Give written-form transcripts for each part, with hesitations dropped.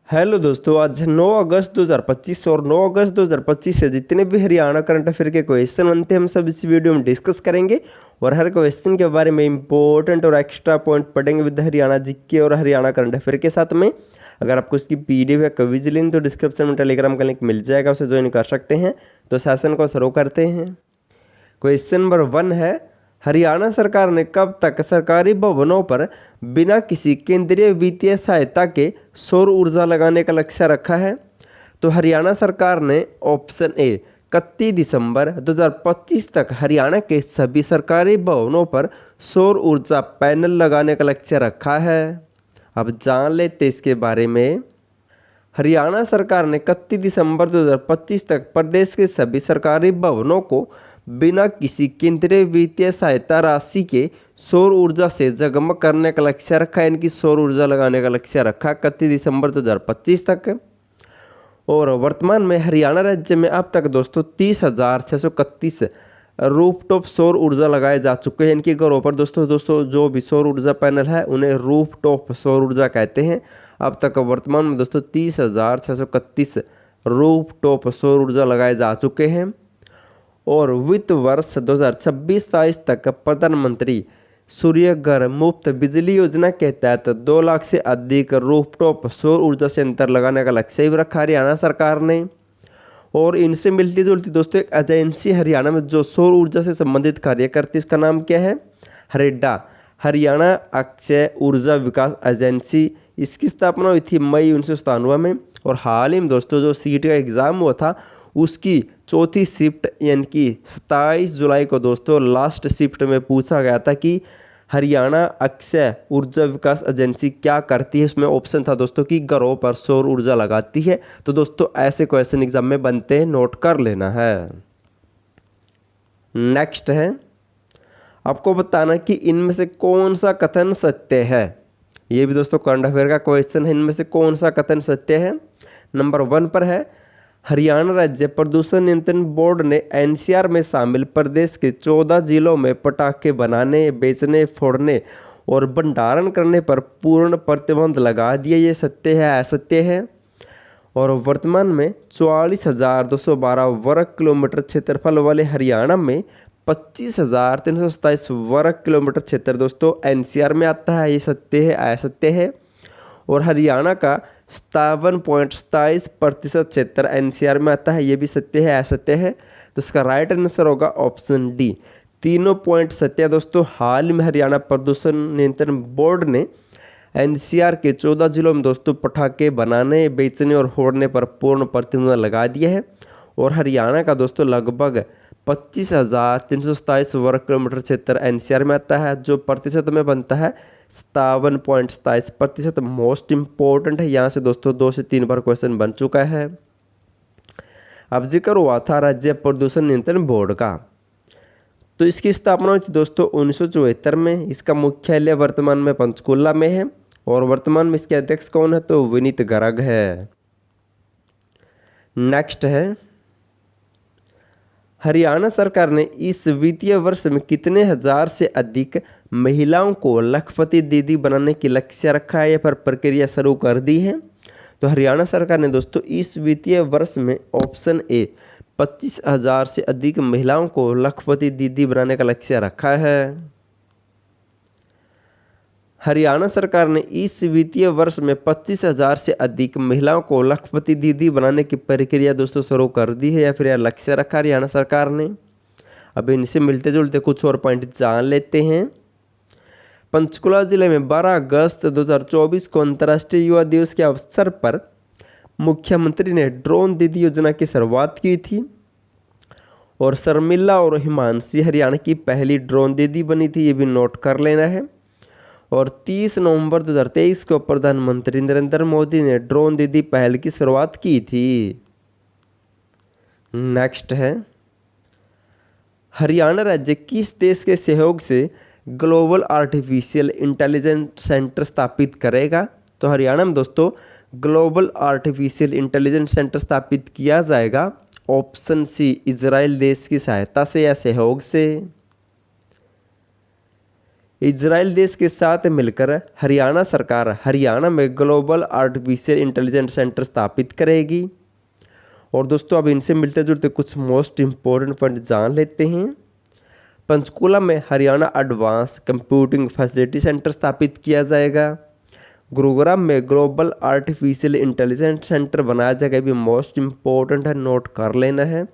Hello दोस्तों, आज 9 अगस्त 2025 और 9 अगस्त 2025 से जितने भी हरियाणा करंट अफेयर के क्वेश्चन बनते हैं हम सब इस वीडियो में डिस्कस करेंगे और हर क्वेश्चन के बारे में इंपॉर्टेंट और एक्स्ट्रा पॉइंट पढ़ेंगे विद हरियाणा जीके और हरियाणा करंट अफेयर के साथ में। अगर आपको इसकी पीडीएफ या क्विज लिंक तो डिस्क्रिप्शन में टेलीग्राम का लिंक मिल जाएगा, उसे ज्वाइन कर सकते हैं। तो सेशन को शुरू करते हैं। क्वेश्चन नंबर 1 है, हरियाणा सरकार ने कब तक सरकारी भवनों पर बिना किसी केंद्रीय वित्तीय सहायता के सौर ऊर्जा लगाने का लक्ष्य रखा है? तो हरियाणा सरकार ने ऑप्शन ए 31 दिसंबर 2025 तक हरियाणा के सभी सरकारी भवनों पर सौर ऊर्जा पैनल लगाने का लक्ष्य रखा है। अब जान लेते इसके बारे में। हरियाणा सरकार ने 31 दिसंबर 2025 तक प्रदेश के सभी सरकारी भवनों को बिना किसी केंद्रीय वित्तीय सहायता राशि के सौर ऊर्जा से जगमग करने का लक्ष्य रखा है। इनकी सौर ऊर्जा लगाने का लक्ष्य रखा 31 दिसंबर 2025 तक। और वर्तमान में हरियाणा राज्य में अब तक दोस्तों 30,631 रूफटॉप सौर ऊर्जा लगाए जा चुके हैं। इनके घरों पर दोस्तों जो भी सौर ऊर्जा पैनल है उन्हें रूफटॉप सौर ऊर्जा कहते हैं। अब तक वर्तमान में दोस्तों 30,631 रूफटॉप सौर ऊर्जा लगाए जा चुके हैं। और वित्त वर्ष 2026-27 तक प्रधानमंत्री सूर्य घर मुफ्त बिजली योजना के तहत 2 लाख से अधिक रूफटॉप सौर ऊर्जा संयंत्र लगाने का लक्ष्य भी रखा हरियाणा सरकार ने। और इनसे मिलती जुलती दोस्तों एक एजेंसी हरियाणा में जो सौर ऊर्जा से संबंधित कार्य करती है, इसका नाम क्या है? हरेडा, हरियाणा अक्षय ऊर्जा विकास एजेंसी। इसकी स्थापना हुई थी मई 1997 में। और हाल ही में दोस्तों जो सीट का एग्ज़ाम हुआ था उसकी चौथी शिफ्ट यानी कि 27 जुलाई को दोस्तों लास्ट शिफ्ट में पूछा गया था कि हरियाणा अक्षय ऊर्जा विकास एजेंसी क्या करती है। इसमें ऑप्शन था दोस्तों कि घरों पर सौर ऊर्जा लगाती है। तो दोस्तों ऐसे क्वेश्चन एग्जाम में बनते हैं, नोट कर लेना है। नेक्स्ट है, आपको बताना कि इनमें से कौन सा कथन सत्य है। ये भी दोस्तों करंट अफेयर का क्वेश्चन है। इनमें से कौन सा कथन सत्य है? नंबर 1 पर है, हरियाणा राज्य प्रदूषण नियंत्रण बोर्ड ने एनसीआर में शामिल प्रदेश के 14 जिलों में पटाखे बनाने, बेचने, फोड़ने और भंडारण करने पर पूर्ण प्रतिबंध लगा दिया। ये सत्य है, असत्य है? और वर्तमान में 44,212 वर्ग किलोमीटर क्षेत्रफल वाले हरियाणा में 25,327 वर्ग किलोमीटर क्षेत्र दोस्तों एनसीआर में आता है। ये सत्य है, असत्य है? और हरियाणा का 57.27% क्षेत्र एनसीआर में आता है। ये भी सत्य है, असत्य है? तो इसका राइट आंसर होगा ऑप्शन डी, तीनों पॉइंट सत्य है दोस्तों। हाल में हरियाणा प्रदूषण नियंत्रण बोर्ड ने एनसीआर के 14 जिलों में दोस्तों पटाखे बनाने, बेचने और फोड़ने पर पूर्ण प्रतिबंध लगा दिया है। और हरियाणा का दोस्तों लगभग 25,327 वर्ग किलोमीटर क्षेत्र एनसीआर में आता है, जो प्रतिशत में बनता है 57.27%। मोस्ट इंपॉर्टेंट है। यहाँ से दोस्तों 2 से 3 बार क्वेश्चन बन चुका है। अब जिक्र हुआ था राज्य प्रदूषण नियंत्रण बोर्ड का, तो इसकी स्थापना हुई थी दोस्तों 1974 में। इसका मुख्यालय वर्तमान में पंचकुला में है। और वर्तमान में इसके अध्यक्ष कौन है? तो विनीत गर्ग है। नेक्स्ट है, हरियाणा सरकार ने इस वित्तीय वर्ष में कितने हजार से अधिक महिलाओं को लखपति दीदी बनाने की लक्ष्य रखा है या पर प्रक्रिया शुरू कर दी है? तो हरियाणा सरकार ने दोस्तों इस वित्तीय वर्ष में ऑप्शन ए 25,000 से अधिक महिलाओं को लखपति दीदी बनाने का लक्ष्य रखा है। हरियाणा सरकार ने इस वित्तीय वर्ष में 25,000 से अधिक महिलाओं को लखपति दीदी बनाने की प्रक्रिया दोस्तों शुरू कर दी है या फिर यह लक्ष्य रखा हरियाणा सरकार ने। अब इनसे मिलते जुलते कुछ और पॉइंट जान लेते हैं। पंचकुला जिले में 12 अगस्त 2024 को अंतर्राष्ट्रीय युवा दिवस के अवसर पर मुख्यमंत्री ने ड्रोन दीदी योजना की शुरुआत की थी। और शर्मिला और हिमांशी हरियाणा की पहली ड्रोन दीदी बनी थी, ये भी नोट कर लेना है। और 30 नवंबर 2023 को प्रधानमंत्री नरेंद्र मोदी ने ड्रोन दीदी पहल की शुरुआत की थी। नेक्स्ट है, हरियाणा राज्य किस देश के सहयोग से ग्लोबल आर्टिफिशियल इंटेलिजेंस सेंटर स्थापित करेगा? तो हरियाणा में दोस्तों ग्लोबल आर्टिफिशियल इंटेलिजेंस सेंटर स्थापित किया जाएगा ऑप्शन सी, इजराइल देश की सहायता से या सहयोग से। इजराइल देश के साथ मिलकर हरियाणा सरकार हरियाणा में ग्लोबल आर्टिफिशियल इंटेलिजेंस सेंटर स्थापित करेगी। और दोस्तों अब इनसे मिलते जुलते कुछ मोस्ट इम्पोर्टेंट पॉइंट जान लेते हैं। पंचकूला में Haryana advance computing facility centre स्थापित किया जाएगा। गुरुग्राम में ग्लोबल आर्टिफिशियल इंटेलिजेंस सेंटर बनाया जाएगा, भी मोस्ट इम्पोर्टेंट है, नोट कर लेना है।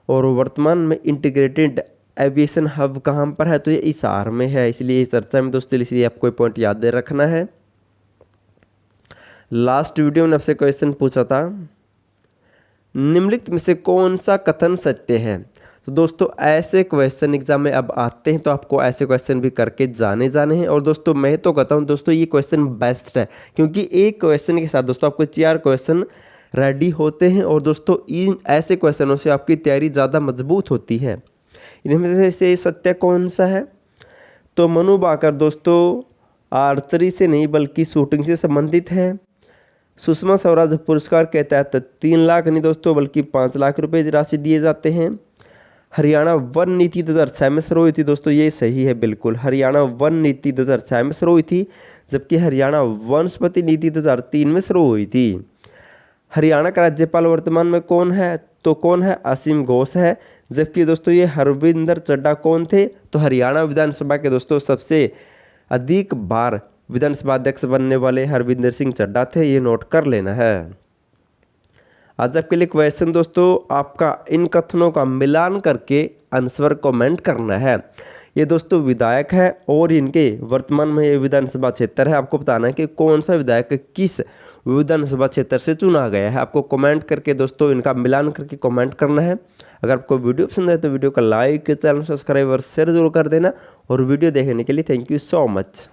और वर्तमान में इंटीग्रेटेड एविएशन हब कहाँ पर है, तो ये हिसार में है, इसलिए इस चर्चा में दोस्तों इसलिए आपको ये पॉइंट याद रखना है। लास्ट वीडियो में आपसे क्वेश्चन पूछा था, निम्नलिखित में से कौन सा कथन सत्य है। तो दोस्तों ऐसे क्वेश्चन एग्जाम में अब आते हैं, तो आपको ऐसे क्वेश्चन भी करके जाने हैं। और दोस्तों मैं तो कहता हूँ दोस्तों ये क्वेश्चन बेस्ट है, क्योंकि एक क्वेश्चन के साथ दोस्तों आपको 4 क्वेश्चन रेडी होते हैं। और दोस्तों इन ऐसे क्वेश्चनों से आपकी तैयारी ज़्यादा मजबूत होती है। इनमें से सत्य कौन सा है, तो मनु भाकर दोस्तों आर्चरी से नहीं बल्कि शूटिंग से संबंधित है। सुषमा स्वराज पुरस्कार के तहत 3 लाख नहीं दोस्तों बल्कि 5 लाख रुपए राशि दिए जाते हैं। हरियाणा वन नीति 2006 में शुरू हुई थी दोस्तों, ये सही है बिल्कुल, हरियाणा वन नीति 2006 में शुरू हुई थी, जबकि हरियाणा वनस्पति नीति 2003 में शुरू हुई थी। हरियाणा का राज्यपाल वर्तमान में कौन है, तो कौन है, असीम घोष है। जबकि दोस्तों ये हरविंदर चड्ढा कौन थे, तो हरियाणा विधानसभा के दोस्तों सबसे अधिक बार विधानसभा अध्यक्ष बनने वाले हरविंदर सिंह चड्ढा थे, ये नोट कर लेना है। आज आपके लिए क्वेश्चन दोस्तों, आपका इन कथनों का मिलान करके आंसर कमेंट करना है। ये दोस्तों विधायक है और इनके वर्तमान में ये विधानसभा क्षेत्र है, आपको बताना है कि कौन सा विधायक किस विधानसभा क्षेत्र से चुना गया है। आपको कमेंट करके दोस्तों इनका मिलान करके कमेंट करना है। अगर आपको वीडियो पसंद है तो वीडियो का लाइक, चैनल सब्सक्राइब और शेयर जरूर कर देना। और वीडियो देखने के लिए थैंक यू सो मच।